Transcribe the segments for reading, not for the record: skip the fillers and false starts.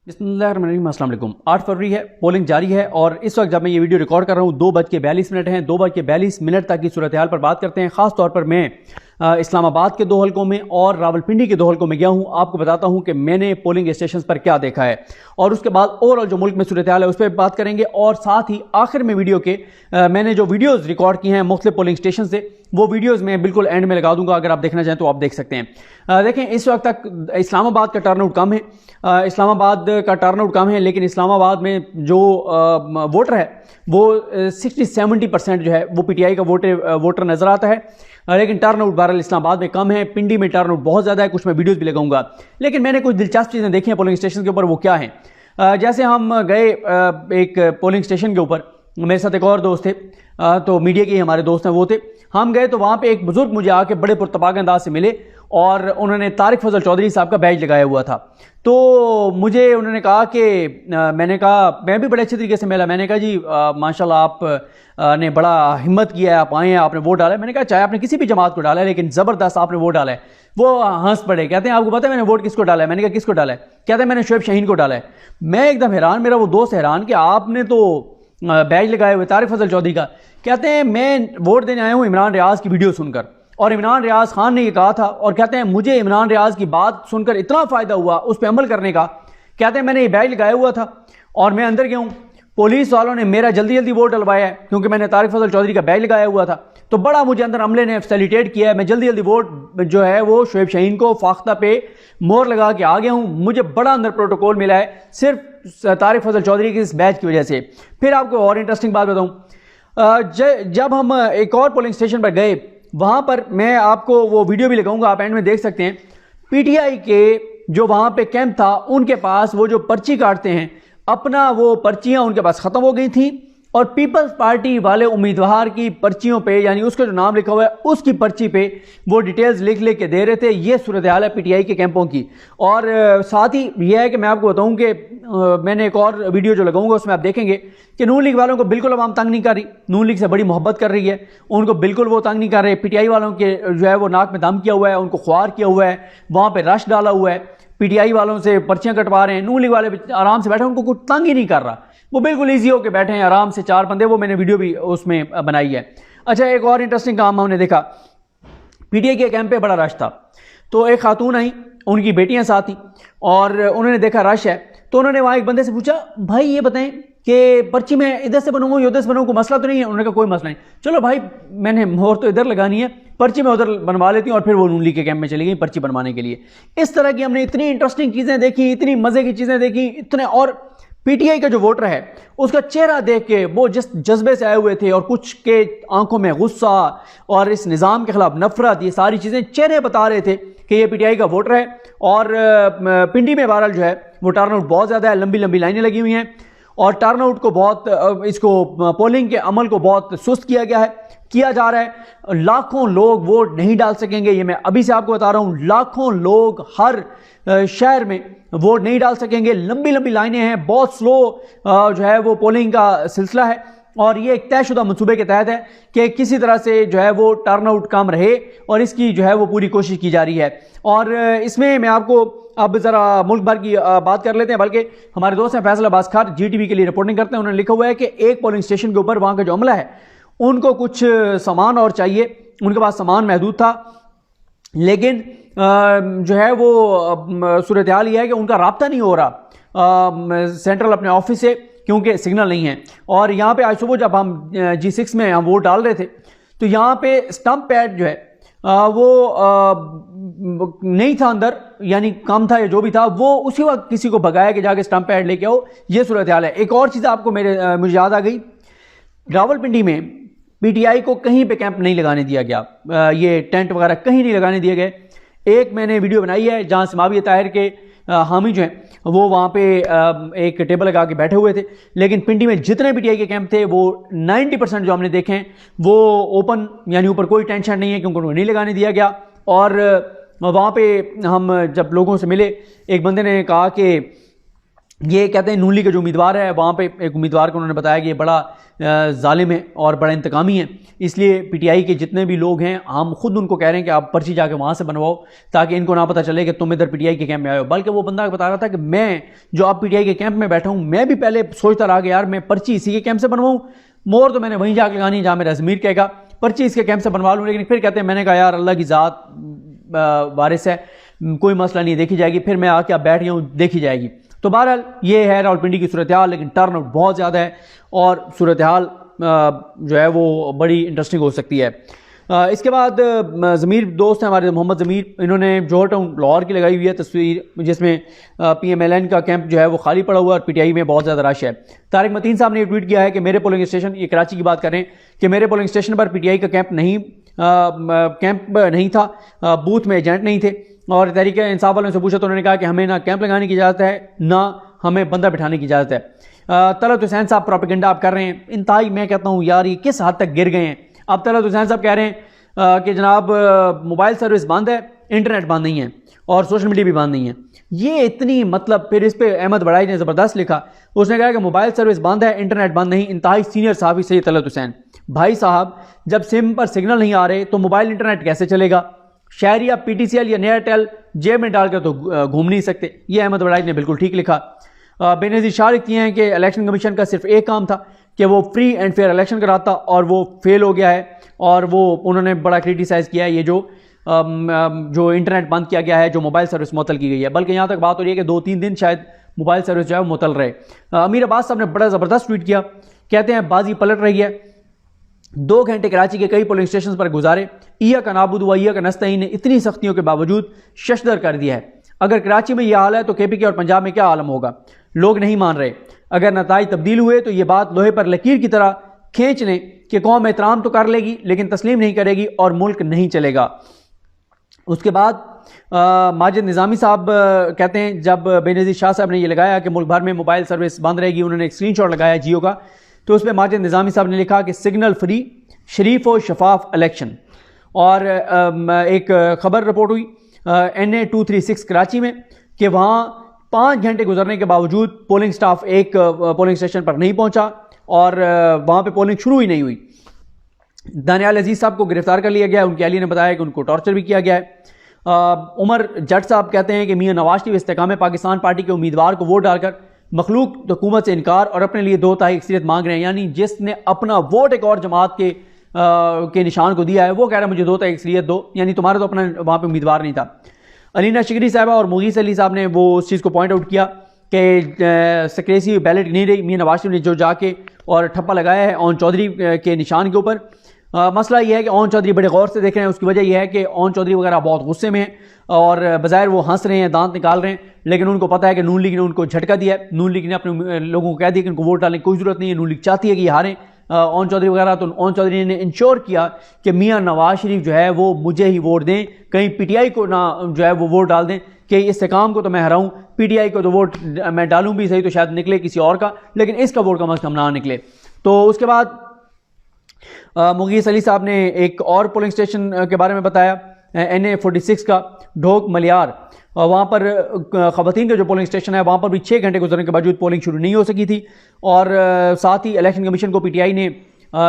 बिस्मिल्लाहिर्रहमानिर्रहीम, अस्सलाम वालेकुम। 8 फरवरी है, पोलिंग जारी है और इस वक्त जब मैं ये वीडियो रिकॉर्ड कर रहा हूँ 2:42 हैं। 2:42 तक की सूरत हाल पर बात करते हैं। ख़ास तौर पर मैं इस्लामाबाद के 2 हलकों में और रावलपिंडी के 2 हलकों में गया हूँ। आपको बताता हूँ कि मैंने पोलिंग स्टेशन पर क्या देखा है और उसके बाद ओवरऑल जो मुल्क में सूरत हाल है उस पर बात करेंगे। और साथ ही आखिर में वीडियो के मैंने जो वीडियोज़ रिकॉर्ड की हैं मुख्तलिफ पोलिंग स्टेशन से, वो वीडियोज़ मैं बिल्कुल एंड में लगा दूंगा। अगर आप देखना चाहें तो आप देख सकते हैं। देखें, इस वक्त तक इस्लामाबाद का टर्नआउट कम है। इस्लामाबाद का टर्नआउट कम है, लेकिन इस्लामाबाद में जो वोटर है वो 60-70% जो है वो पीटीआई का वोटर नज़र आता है। लेकिन टर्नआउट बहरहाल इस्लामाबाद में कम है। पिंडी में टर्नआउट बहुत ज़्यादा है। कुछ मैं वीडियोज़ भी लगाऊंगा, लेकिन मैंने कुछ दिलचस्प चीज़ें देखी हैं पोलिंग स्टेशन के ऊपर। वो क्या हैं? जैसे हम गए एक पोलिंग स्टेशन के ऊपर, मेरे साथ एक और दोस्त थे, तो मीडिया के हमारे दोस्त हैं, वो थे। हम गए तो वहाँ पे एक बुजुर्ग मुझे आके बड़े पुरतपाक अंदाज से मिले और उन्होंने तारिक फजल चौधरी साहब का बैज लगाया हुआ था। तो मुझे उन्होंने कहा कि मैंने कहा, मैं भी बड़े अच्छे तरीके से मिला। मैंने कहा जी माशाल्लाह आप ने बड़ा हिम्मत किया है, आप आए हैं, आपने वोट डाला है। मैंने कहा चाहे आपने किसी भी जमात को डाला है, लेकिन ज़बरदस्त आपने वोट डाला है। वो हंस पड़े, कहते हैं आपको पता है मैंने वोट किसको डाला है? मैंने कहा किसको डाला है? कहते हैं मैंने शोएब शाहीन को डाला है। मैं एकदम हैरान, मेरा वो दोस्त हैरान कि आपने तो बैज लगाए हुए तारिक फजल चौधरी का। कहते हैं मैं वोट देने आया हूँ इमरान रियाज की वीडियो सुनकर, और इमरान रियाज खान ने ये कहा था, और कहते हैं मुझे इमरान रियाज की बात सुनकर इतना फ़ायदा हुआ उस पर अमल करने का। कहते हैं मैंने ये बैज लगाया हुआ था और मैं अंदर गया हूँ, पुलिस वालों ने मेरा जल्दी जल्दी वोट डलवाया है क्योंकि मैंने तारिक फजल चौधरी का बैज लगाया हुआ था। तो बड़ा मुझे अंदर अमले ने फैसिलिटेट किया है। मैं जल्दी जल्दी वोट जो है वो शोएब शाहीन को फाख्ता पे मोहर लगा के आ गया हूँ। मुझे बड़ा अंदर प्रोटोकॉल मिला है सिर्फ तारिक फजल चौधरी की इस बैच की वजह से। फिर आपको और इंटरेस्टिंग बात बताऊँ, जब हम एक और पोलिंग स्टेशन पर गए, वहाँ पर मैं आपको वो वीडियो भी लगाऊंगा, आप एंड में देख सकते हैं। पीटीआई के जो वहाँ पे कैंप था, उनके पास वो जो पर्ची काटते हैं अपना, वो पर्चियाँ उनके पास ख़त्म हो गई थी और पीपल्स पार्टी वाले उम्मीदवार की पर्चियों पे, यानी उसका जो नाम लिखा हुआ है उसकी पर्ची पे वो डिटेल्स लिख के दे रहे थे। ये सूरत हाल है पीटीआई के कैंपों की। और साथ ही यह है कि मैं आपको बताऊं कि मैंने एक और वीडियो जो लगाऊंगा उसमें आप देखेंगे कि नून लीग वालों को बिल्कुल अब तंग नहीं कर रही। नून लीग से बड़ी मोहब्बत कर रही है, उनको बिल्कुल वो तंग नहीं कर रहे। पीटीआई वालों के जो है वो नाक में दम किया हुआ है, उनको ख्वार किया हुआ है, वहाँ पर रश डाला हुआ है, पीटीआई वालों से पर्चियाँ कटवा रहे हैं। नून लीग वाले आराम से बैठे, उनको कुछ तंग ही नहीं कर रहा, वो बिल्कुल इजी होकर बैठे हैं आराम से, 4 बंदे। वो मैंने वीडियो भी उसमें बनाई है। अच्छा, एक और इंटरेस्टिंग काम हमने देखा, पीटीआई के कैंप पे बड़ा रश था, तो एक खातून आई, उनकी बेटियां साथ थी, और उन्होंने देखा रश है, तो उन्होंने वहाँ एक बंदे से पूछा, भाई ये बताएं कि पर्ची में इधर से बनूंगा या उधर से बनूंगा, कोई मसला तो नहीं है? उन्होंने कहा कोई मसला नहीं, चलो भाई मैंने मोहर तो इधर लगानी है, पर्ची में उधर बनवा लेती हूँ। और फिर वो नून लीग के कैंप में चली गई पर्ची बनवाने के लिए। इस तरह की हमने इतनी इंटरेस्टिंग चीज़ें देखी, इतनी मज़े की चीज़ें देखी, इतने। और पीटीआई का जो वोटर है उसका चेहरा देख के वो जिस जज्बे से आए हुए थे, और कुछ के आंखों में गुस्सा और इस निज़ाम के खिलाफ नफरत, ये सारी चीज़ें चेहरे बता रहे थे कि ये पीटीआई का वोटर है। और पिंडी में बहरहाल जो है वो टर्नआउट बहुत ज़्यादा है, लंबी लंबी लाइनें लगी हुई हैं, और टर्नआउट को बहुत, इसको पोलिंग के अमल को बहुत सुस्त किया जा रहा है। लाखों लोग वोट नहीं डाल सकेंगे, ये मैं अभी से आपको बता रहा हूँ। लाखों लोग हर शहर में वोट नहीं डाल सकेंगे। लंबी लंबी लाइनें हैं, बहुत स्लो जो है वो पोलिंग का सिलसिला है, और ये एक तयशुदा मंसूबे के तहत है कि किसी तरह से जो है वो टर्नआउट कम रहे, और इसकी जो है वो पूरी कोशिश की जा रही है। और इसमें मैं आपको अब ज़रा मुल्क भर की बात कर लेते हैं। बल्कि हमारे दोस्त हैं फैसल अब्बास खान, जीटीवी के लिए रिपोर्टिंग करते हैं। उन्होंने लिखा हुआ है कि एक पोलिंग स्टेशन के ऊपर वहाँ का जो अमला है उनको कुछ सामान और चाहिए, उनके पास सामान महदूद था, लेकिन जो है वो सूरत हाल ये है कि उनका राब्ता नहीं हो रहा सेंट्रल अपने ऑफिस से, क्योंकि सिग्नल नहीं है। और यहाँ पे आज सुबह जब हम G6 में हम वोट डाल रहे थे, तो यहाँ पे स्टंप पैड जो है वो नहीं था अंदर, यानी कम था या जो भी था, वो उसी वक्त किसी को भगाया कि जाके स्टंप पैड लेके आओ। ये सूरत हाल है। एक और चीज़ आपको मुझे याद आ गई, रावलपिंडी में पीटीआई को कहीं पे कैंप नहीं लगाने दिया गया, ये टेंट वगैरह कहीं नहीं लगाने दिए गए। एक मैंने वीडियो बनाई है जहाँ समावी ताहिर के हामी जो हैं वो वहाँ पे एक टेबल लगा के बैठे हुए थे, लेकिन पिंडी में जितने पीटीआई के कैंप थे वो 90% जो हमने देखे हैं वो ओपन, यानी ऊपर कोई टेंशन नहीं है क्योंकि उनको नहीं लगाने दिया गया। और वहाँ पे हम जब लोगों से मिले, एक बंदे ने कहा कि ये कहते हैं नून लीग के जो उम्मीदवार है, वहाँ पे एक उम्मीदवार को उन्होंने बताया कि ये बड़ा जालिम है और बड़ा इंतकामी है, इसलिए पीटीआई के जितने भी लोग हैं हम खुद उनको कह रहे हैं कि आप पर्ची जाके वहाँ से बनवाओ, ताकि इनको ना पता चले कि तुम इधर पीटीआई के कैंप में आए हो। बल्कि वो बंदा बता रहा था कि मैं जो आप पीटीआई के कैंप में बैठा हूँ, मैं भी पहले सोचता रहा कि यार मैं पर्ची इसी के कैंप से बनवाऊँ, मोर तो मैंने वहीं जाकर लगानी है जहाँ मेरा ज़मीर कहेगा, पर्ची इसके कैंप से बनवा लूँ। लेकिन फिर कहते हैं, मैंने कहा यार अल्लाह की ज़ात वारिस है, कोई मसला नहीं, देखी जाएगी। फिर मैं आके अब बैठ गया हूँ, देखी जाएगी। तो बहरहाल ये है रावलपिंडी की सूरत हाल, लेकिन टर्न आउट बहुत ज़्यादा है और सूरत हाल जो है वो बड़ी इंटरेस्टिंग हो सकती है। इसके बाद ज़मीर दोस्त हैं हमारे, मोहम्मद ज़मीर, इन्होंने जौहर टाउन लाहौर की लगाई हुई है तस्वीर, जिसमें PMLN का कैंप जो है वो खाली पड़ा हुआ है और पीटीआई में बहुत ज़्यादा रश है। तारिक मतीन साहब ने ट्वीट किया है कि मेरे पोलिंग स्टेशन, ये कराची की बात करें, कि मेरे पोलिंग स्टेशन पर पीटीआई का कैंप नहीं था, बूथ में एजेंट नहीं थे। और तहरीक इंसाफ वालों से पूछा तो उन्होंने कहा कि हमें ना कैंप लगाने की इजाज़त है, ना हमें बंदा बिठाने की इजाज़त है। तलत हुसैन साहब प्रोपेगेंडा आप कर रहे हैं इंतहाई, मैं कहता हूँ यार ये किस हद तक गिर गए हैं। अब तलत हुसैन साहब कह रहे हैं कि जनाब मोबाइल सर्विस बंद है, इंटरनेट बंद नहीं है और सोशल मीडिया भी बंद नहीं है। ये इतनी मतलब, फिर इस पर अहमद बड़ाई ने ज़बरदस्त लिखा, उसने कहा कि मोबाइल सर्विस बंद है, इंटरनेट बंद नहीं। इंतहाई सीनियर सहाफ़ी सैयद तलत हुसैन, भाई साहब जब सिम पर सिग्नल नहीं आ रहे तो मोबाइल इंटरनेट कैसे चलेगा? शहरी या PTCL या एयरटेल जेब में डालकर तो घूम नहीं सकते। ये अहमद बड़ाई ने बिल्कुल ठीक लिखा। बेनज़ीर शाह लिखती हैं कि इलेक्शन कमीशन का सिर्फ एक काम था कि वो फ्री एंड फेयर इलेक्शन कराता और वो फेल हो गया है, और वो उन्होंने बड़ा क्रिटिसाइज़ किया है ये जो इंटरनेट बंद किया गया है, जो मोबाइल सर्विस मुअत्तल की गई है। बल्कि यहाँ तक बात हो रही है कि 2-3 दिन शायद मोबाइल सर्विस जो है वो मुअत्तल रहे। अमीर अब्बास साहब ने बड़ा ज़बरदस्त ट्वीट किया, कहते हैं बाजी पलट रही है, 2 घंटे कराची के कई पोलिंग स्टेशन पर गुजारे, ईया का नाबुद व ईया का नस्तईन ने इतनी सख्तियों के बावजूद शशदर कर दिया है। अगर कराची में यह हाल है तो KPK और पंजाब में क्या आलम होगा? लोग नहीं मान रहे। अगर नताइज तब्दील हुए तो ये बात लोहे पर लकीर की तरह खींच लें कि कौम एहतराम तो कर लेगी लेकिन तस्लीम नहीं करेगी और मुल्क नहीं चलेगा। उसके बाद माजिद निज़ामी साहब कहते हैं, जब बेनज़ीर शाह साहब ने यह लगाया कि मुल्क भर में मोबाइल सर्विस बंद रहेगी, उन्होंने एक स्क्रीनशॉट लगाया जियो का, तो उसमें माजिद निज़ामी साहब ने लिखा कि सिग्नल फ्री, शरीफ और शफाफ इलेक्शन। और एक ख़बर रिपोर्ट हुई NA 236 कराची में कि वहाँ 5 घंटे गुजरने के बावजूद पोलिंग स्टाफ एक पोलिंग स्टेशन पर नहीं पहुँचा और वहाँ पे पोलिंग शुरू ही नहीं हुई। दानियाल अजीज़ साहब को गिरफ्तार कर लिया गया, उनके अहलिया ने बताया कि उनको टॉर्चर भी किया गया है। उमर जट साहब कहते हैं कि मियां नवाज शरीफ इस्तेकाम पाकिस्तान पार्टी के उम्मीदवार को वोट डालकर मखलूक हुकूमत से इनकार और अपने लिए 2 तिहाई अक्सरियत मांग रहे हैं। यानी जिसने अपना वोट एक और जमात के निशान को दिया है वो कह रहा है मुझे 2 तिहाई अक्सरियत दो, यानी तुम्हारा तो अपना वहाँ पर उम्मीदवार नहीं था। अलीना शिकरी साहबा और मुगीस अली साहब ने वो उस चीज़ को पॉइंट आउट किया कि सक्रेसी बैलेट नहीं रही, मियां नवाज शरीफ ने जो जाके और ठप्पा लगाया है ओन चौधरी के निशान के ऊपर। मसला यह है कि ओन चौधरी बड़े गौर से देख रहे हैं। उसकी वजह यह है कि ओन चौधरी वगैरह बहुत गुस्से में हैं और बज़ाहिर वो हंस रहे हैं, दांत निकाल रहे हैं, लेकिन उनको पता है कि नून लीग ने उनको झटका दिया है। नून लीग ने अपने लोगों को कह दिया कि उनको वोट डालने की कोई ज़रूरत नहीं है, नून लीग चाहती है कि ये हारें ओन चौधरी वगैरह। तो ओन चौधरी ने इंश्योर किया कि मियां नवाज शरीफ जो है वो मुझे ही वोट दें, कहीं PTI को ना जो है वो वोट डाल दें कि इस्तेकाम को तो मैं हराऊँ, PTI को तो वोट मैं डालूँ भी सही तो शायद निकले किसी और का, लेकिन इसका वोट कम अज़ कम ना निकले। तो उसके बाद मुगीस अली साहब ने एक और पोलिंग स्टेशन के बारे में बताया, NA 46 का ढोक मलियार। वहाँ पर ख़वातीन का जो पोलिंग स्टेशन है वहाँ पर भी 6 घंटे गुजरने के बावजूद पोलिंग शुरू नहीं हो सकी थी। और साथ ही इलेक्शन कमीशन को PTI ने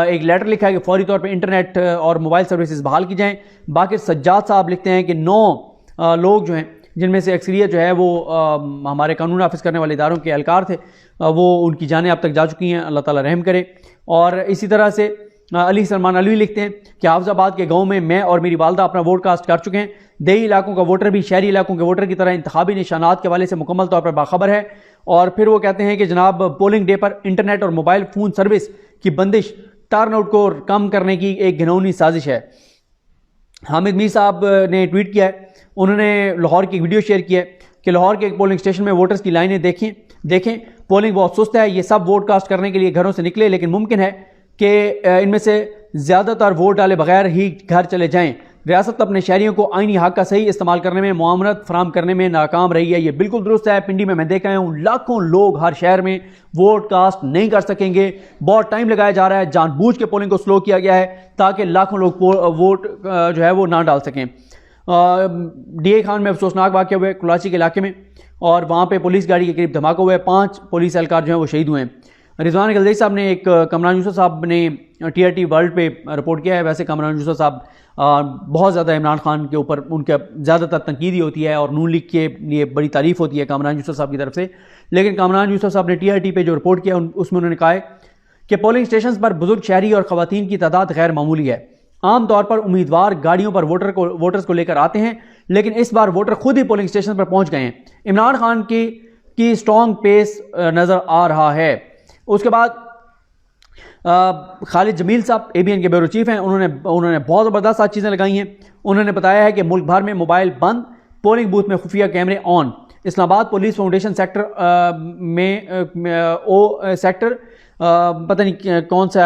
एक लेटर लिखा है कि फौरी तौर पर इंटरनेट और मोबाइल सर्विसेज बहाल की जाएँ। बाकी सज्जाद साहब लिखते हैं कि 9 लोग जो हैं, जिनमें से अक्सरियत जो है वो हमारे कानून नाफिज करने वाले इदारों के एहलकार थे, वो उनकी जानें अब तक जा चुकी हैं, अल्लाह ताला रहम करे। और इसी तरह से अली सलमान अलवी लिखते हैं कि हाफिजाबाद के गांव में मैं और मेरी वालदा अपना वोट कास्ट कर चुके हैं। देही इलाकों का वोटर भी शहरी इलाकों के वोटर की तरह इंतखाबी निशानात के हवाले से मुकम्मल तौर पर बाखबर है। और फिर वो कहते हैं कि जनाब पोलिंग डे पर इंटरनेट और मोबाइल फ़ोन सर्विस की बंदिश टर्नआउट को कम करने की एक घिनौनी साजिश है। हामिद मीर साहब ने ट्वीट किया है, उन्होंने लाहौर की एक वीडियो शेयर किया है कि लाहौर के एक पोलिंग स्टेशन में वोटर्स की लाइनें देखें पोलिंग बहुत सुस्त है। ये सब वोट कास्ट करने के लिए घरों से निकले, लेकिन मुमकिन है कि इनमें से ज़्यादातर वोट डाले बगैर ही घर चले जाएं। रियासत अपने शहरियों को आईनी हक का सही इस्तेमाल करने में मुआवनत फराम करने में नाकाम रही है। ये बिल्कुल दुरुस्त है। पिंडी में मैं देखा हूँ लाखों लोग हर शहर में वोट कास्ट नहीं कर सकेंगे, बहुत टाइम लगाया जा रहा है, जानबूझ के पोलिंग को स्लो किया गया है ताकि लाखों लोग वोट जो है वो ना डाल सकें। DA खान में अफसोसनाक वाक़या हुए कराची के इलाके में, और वहाँ पे पुलिस गाड़ी के करीब धमाका हुआ है। 5 पुलिस एहलकार जो हैं वो शहीद हुए हैं। रिजवान गलजई साहब ने एक कमरान यूसुफ साहब ने TRT वर्ल्ड पे रिपोर्ट किया है। वैसे कमरान यूसुफ साहब बहुत ज़्यादा इमरान खान के ऊपर उनका ज़्यादातर तनकीदी होती है और नून लीग के लिए बड़ी तारीफ़ होती है कमरान यूसुफ साहब की तरफ से। लेकिन कमरान यूसुफ साहब ने TRT पे जो रिपोर्ट किया उसमें उन्होंने कहा है कि पोलिंग स्टेशन पर बुजुर्ग शहरी और ख़वातीन की तादाद गैर मामूली है। आमतौर पर उम्मीदवार गाड़ियों पर वोटर्स को लेकर आते हैं, लेकिन इस बार वोटर खुद ही पोलिंग स्टेशन पर पहुंच गए हैं। इमरान खान की स्ट्रॉन्ग पेस नज़र आ रहा है। उसके बाद खालिद जमील साहब ABN के ब्यूरो चीफ हैं, उन्होंने बहुत ज़बरदस्त चीज़ें लगाई हैं। उन्होंने बताया है कि मुल्क भर में मोबाइल बंद, पोलिंग बूथ में खुफिया कैमरे on. Islamabad police foundation sector में O सेक्टर पता नहीं कौन सा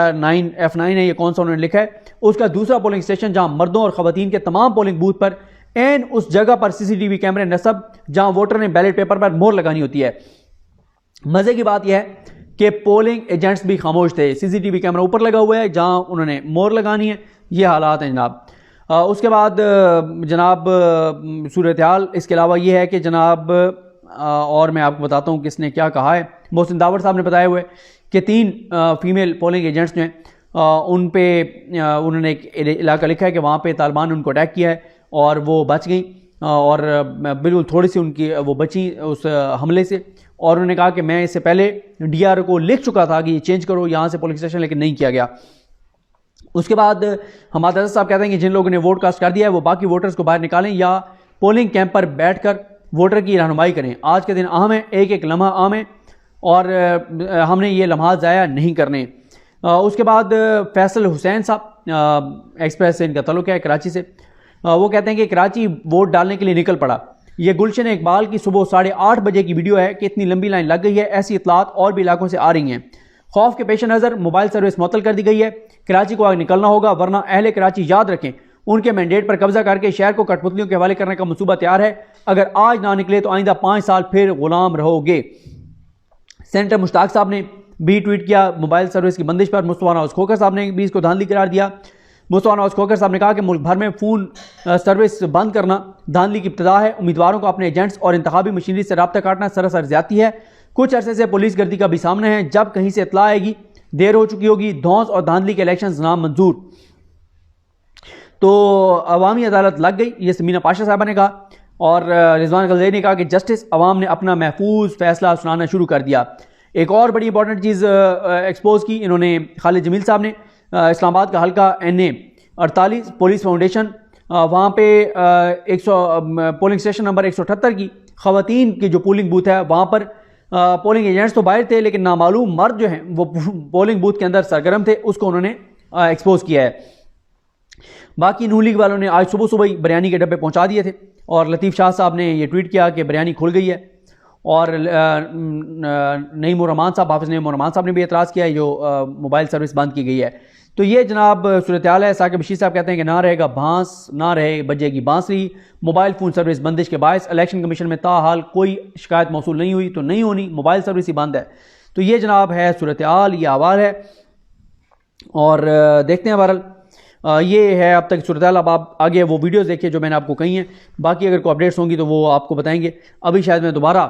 F9 है, ये कौन सा उन्होंने लिखा है, उसका दूसरा पोलिंग स्टेशन जहां मर्दों और ख़वातीन के तमाम पोलिंग बूथ पर एन उस जगह पर CCTV कैमरे नस्ब जहां वोटर ने बैलेट पेपर पर मोहर लगानी होती है। मजे की बात यह है कि पोलिंग एजेंट्स भी खामोश थे। CCTV कैमरा ऊपर लगा हुआ है जहां उन्होंने मोहर लगानी है। ये हालात हैं जनाब। उसके बाद जनाब सूरत हाल इसके अलावा ये है कि जनाब और मैं आपको बताता हूँ किसने क्या कहा है। मोहसिन दावर साहब ने बताया हुआ है कि 3 फीमेल पोलिंग एजेंट्स जो हैं उन पे उन्होंने एक इलाका लिखा है कि वहाँ पे तालिबान ने उनको अटैक किया है और वो बच गई और बिल्कुल थोड़ी सी उनकी वो बची उस हमले से। और उन्होंने कहा कि मैं इससे पहले DRO को लिख चुका था कि ये चेंज करो यहाँ से पोलिंग स्टेशन, लेकिन नहीं किया गया। उसके बाद हमाद साहब कहते हैं कि जिन लोगों ने वोट कास्ट कर दिया है वो बाकी वोटर्स को बाहर निकालें या पोलिंग कैंप पर बैठकर वोटर की रहनुमाई करें। आज के दिन अहम है, एक एक लम्हा अहम है और हमने ये लम्हा ज़ाया नहीं करने। उसके बाद फैसल हुसैन साहब एक्सप्रेस से इनका ताल्लुक़ है, कराची से। वो कहते हैं कि कराची वोट डालने के लिए निकल पड़ा। ये गुलशन इकबाल की सुबह 8:30 बजे की वीडियो है कि इतनी लंबी लाइन लग गई है। ऐसी इतलात और भी इलाकों से आ रही हैं। खौफ के पेश नज़र मोबाइल सर्विस मुअत्तल कर दी गई है। कराची को आगे निकलना होगा, वरना अहले कराची याद रखें उनके मैंडेट पर कब्जा करके शहर को कठपुतलियों के हवाले करने का मंसूबा तैयार है। अगर आज ना निकले तो आइंदा 5 साल फिर गुलाम रहोगे। सेनेटर मुश्ताक साहब ने भी ट्वीट किया मोबाइल सर्विस की बंदिश पर। मुस्तफा नवाज खोखर साहब ने भी इसको धांधली करार दिया। मुस्तफा नवाज खोखर साहब ने कहा कि मुल्क भर में फ़ोन सर्विस बंद करना धांधली की इब्तिदा है। उम्मीदवारों को अपने एजेंट्स और इंतखाबी मशीनरी से रब्ता काटना सरासर ज्यादती है। कुछ अरसे से पुलिस गर्दी का भी सामना है। जब कहीं से इतला आएगी देर हो चुकी होगी। धौंस और धांधली के इलेक्शन नामंजूर। तो अवामी अदालत लग गई, ये समीना पाशा साहबा ने कहा। और रिजवान गलजई ने कहा कि जस्टिस अवाम ने अपना महफूज फैसला सुनाना शुरू कर दिया। एक और बड़ी इंपॉर्टेंट चीज़ एक्सपोज की इन्होंने खालिद जमील साहब ने। इस्लामाबाद का हल्का NA 48 पुलिस फाउंडेशन, वहाँ पे 100 पोलिंग स्टेशन नंबर 178 की ख़वातीन की जो पोलिंग बूथ है वहाँ पर पोलिंग एजेंट्स तो बाहर थे, लेकिन नामालूम मर्द जो हैं वो पोलिंग बूथ के अंदर सरगर्म थे। उसको उन्होंने एक्सपोज किया है। बाकी नून लीग वालों ने आज सुबह सुबह ही बिरयानी के डब्बे पहुँचा दिए थे और लतीफ़ शाह साहब ने ये ट्वीट किया कि बिरयानी खुल गई है। और नईम उर रहमान साहब, हाफिज़ नईम उर रहमान साहब ने भी एतराज़ किया है जो मोबाइल सर्विस बंद की गई है। तो ये जनाब सूरत हाल है। साकिब बशीर साहब कहते हैं कि ना रहेगा बांस, ना रहे बजेगी बांसुरी। मोबाइल फ़ोन सर्विस बंदिश के बायस इलेक्शन कमीशन में ताहाल कोई शिकायत मौसूल नहीं हुई तो नहीं होनी, मोबाइल सर्विस ही बंद है। तो ये जनाब है सूरत हाल, ये अहवाल है और देखते हैं। बहरहाल ये है अब तक सूरत हाल। अब आप आगे वो वीडियोज़ देखिए जो मैंने आपको कही हैं। बाकी अगर कोई अपडेट्स होंगी तो वो आपको बताएंगे। अभी शायद मैं दोबारा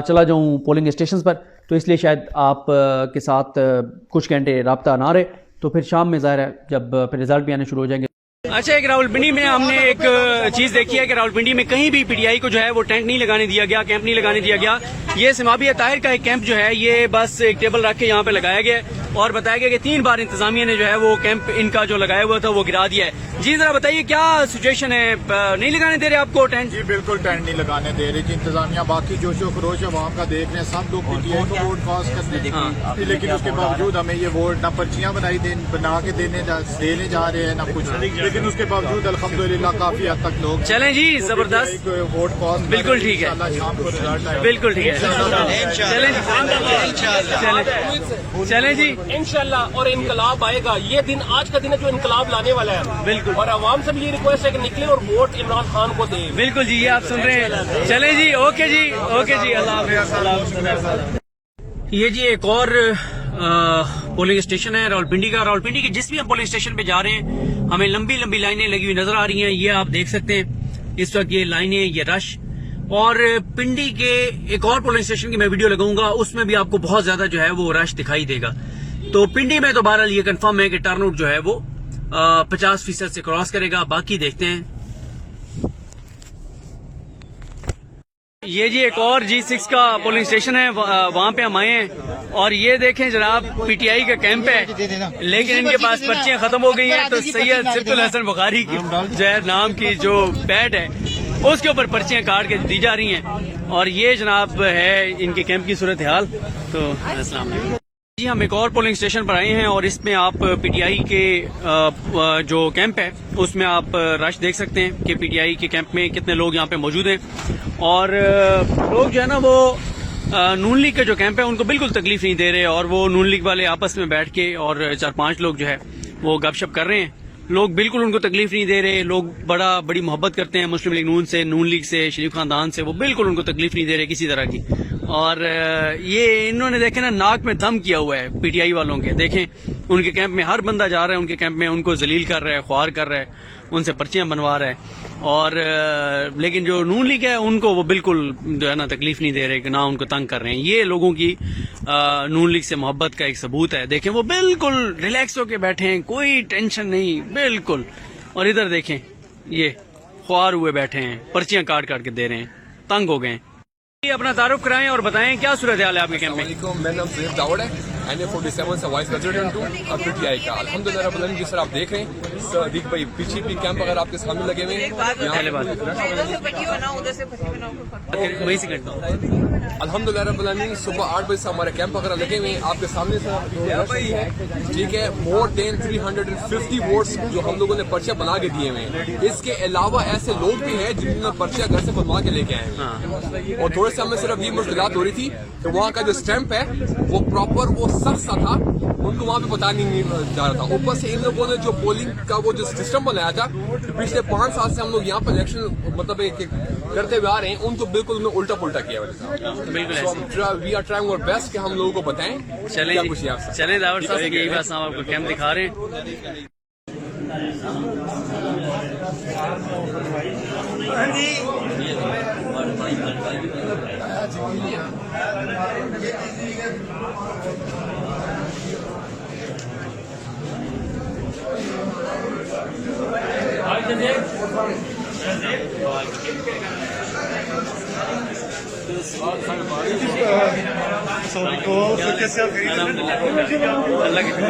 चला जाऊँ पोलिंग स्टेशन पर, तो इसलिए शायद आप के साथ कुछ घंटे रब्ता ना रहे। तो फिर शाम में ज़ाहिर है जब फिर रिजल्ट भी आने शुरू हो जाएंगे। अच्छा, एक रावलपिंडी में हमने एक चीज़ देखी है कि रावलपिंडी में कहीं भी PTI को जो है वो टेंट नहीं लगाने दिया गया, कैंप नहीं लगाने दिया गया। ये सिमाबिया ताहिर का एक कैंप जो है ये बस एक टेबल रख के यहाँ पे लगाया गया और बताया गया कि 3 बार इंतजामिया ने जो है वो कैंप इनका जो लगाया हुआ था वो गिरा दिया है। जी जरा बताइए क्या सिचुएशन है, नहीं लगाने दे रहे आपको टेंट? जी बिल्कुल टेंट नहीं लगाने दे रही थी इंतजामिया। बाकी जो खरोश है वहाँ का देख रहे हैं, सब लोग PTI को वोट कास्ट करते हैं, लेकिन उसके बावजूद हमें ये वोट ना पर्चियाँ बना के देने जा रहे हैं ना कुछ, लेकिन उसके बावजूद अल्हम्दुलिल्लाह काफी हद तक लोग चलें जी जबरदस्त वोट कास्ट। बिल्कुल ठीक है, शाम को रिजल्ट आएगा। बिल्कुल ठीक है, चलें जी इंशाल्लाह। और इनकलाब आएगा, ये दिन आज का दिन है जो इनकलाब लाने वाला है। बिल्कुल। और आवाम से भी ये रिक्वेस्ट है कि निकले और वोट इमरान खान को दें। बिल्कुल जी, ये आप सुन रहे हैं। चलें जी, ओके जी, ओके जी, अल्लाह हाफ़िज़। ये जी एक और पोलिंग स्टेशन है रावलपिंडी का। रावलपिंडी के जिस भी हम पोलिंग स्टेशन पे जा रहे हैं हमें लंबी लंबी लाइनें लगी हुई नजर आ रही हैं। ये आप देख सकते हैं इस वक्त ये लाइनें, ये रश और पिंडी के एक और पोलिंग स्टेशन की मैं वीडियो लगाऊंगा, उसमें भी आपको बहुत ज्यादा जो है वो रश दिखाई देगा। तो पिंडी में तो बहरहाल ये कंफर्म है कि टर्नआउट जो है वो 50% से क्रॉस करेगा। बाकी देखते हैं। ये जी एक और G6 का पोलिंग स्टेशन है, वहां पे हम आए हैं और ये देखें जनाब पीटीआई का कैंप है, लेकिन इनके पास पर्चियां खत्म हो गई हैं। तो सैयद सिद्दुल हसन बुखारी की जो है नाम की जो पैड है उसके ऊपर पर्चियां काट के दी जा रही हैं और ये जनाब है इनके कैंप की सूरत हाल। तो अस्सलाम वालेकुम जी, हम एक और पोलिंग स्टेशन पर आए हैं और इसमें आप पीटीआई के जो कैंप है उसमें आप रश देख सकते हैं कि पीटीआई के कैंप में कितने लोग यहाँ पे मौजूद हैं। और लोग जो है ना वो नून लीग का जो कैंप है उनको बिल्कुल तकलीफ नहीं दे रहे और वो नून लीग वाले आपस में बैठ के और 4-5 लोग जो है वो गपशप कर रहे हैं। लोग बिल्कुल उनको तकलीफ नहीं दे रहे। लोग बड़ी मोहब्बत करते हैं मुस्लिम लीग नून से, नून लीग से, शरीफ खानदान से। वो बिल्कुल उनको तकलीफ नहीं दे रहे किसी तरह की। और ये इन्होंने देखे ना नाक में दम किया हुआ है पीटीआई वालों के। देखें उनके कैंप में हर बंदा जा रहा है, उनके कैंप में उनको जलील कर रहा है, ख्वार कर रहा है, उनसे पर्चियां बनवा रहा है। और लेकिन जो नून लीग है उनको वो बिल्कुल जो है ना तकलीफ नहीं दे रहे कि ना उनको तंग कर रहे हैं। ये लोगों की नून लीग से मोहब्बत का एक सबूत है। देखें वो बिल्कुल रिलैक्स होके बैठे हैं, कोई टेंशन नहीं बिल्कुल। और इधर देखें ये ख्वार हुए बैठे हैं, पर्चियां काट काट के दे रहे हैं, तंग हो गए हैं। अपना तारुफ कराएं और बताएं क्या सूरत हाल है आपके कैंप में। मेरा नाम सैयद दाऊद है, NA47 से वाइस प्रेसिडेंट हूँ पीटीआई का। अल्हम्दुलिल्लाह रब्बिल आलमीन, जिस तरह आप देख रहे हैं सदीक भाई पीछे भी कैंप अगर आपके सामने लगे हुए हैं। अल्हम्दुलिल्लाह रब्बिल आलमीन, सुबह 8 बजे से हमारे कैंप वगैरह लगे हुए हैं। आपके सामने से ठीक है, मोर देन 350 वोट्स जो हम लोगों ने पर्चे बना के दिए हुए हैं। इसके अलावा ऐसे लोग भी हैं जिन्होंने पर्चे घर से बनवा के लेके आए हैं। और थोड़े से हमें सिर्फ ये मुश्किलात हो रही थी कि वहाँ का जो स्टैंप है वो प्रॉपर वो सख्त सा था, उनको वहाँ पे पता नहीं जा रहा था। ऊपर से इन लोगों ने जो पोलिंग का वो जो सिस्टम बनाया था, पिछले 5 साल से हम लोग यहाँ पर इलेक्शन मतलब एक करते हुए आ रहे हैं, उनको बिल्कुल उन्होंने उल्टा पुल्टा किया हुआ। We are trying our best कि हम लोगों को बताएं। चले दावर साहब यही बात हम आपको कैंप दिखा रहे हैं। अल्लाह की शुक्र।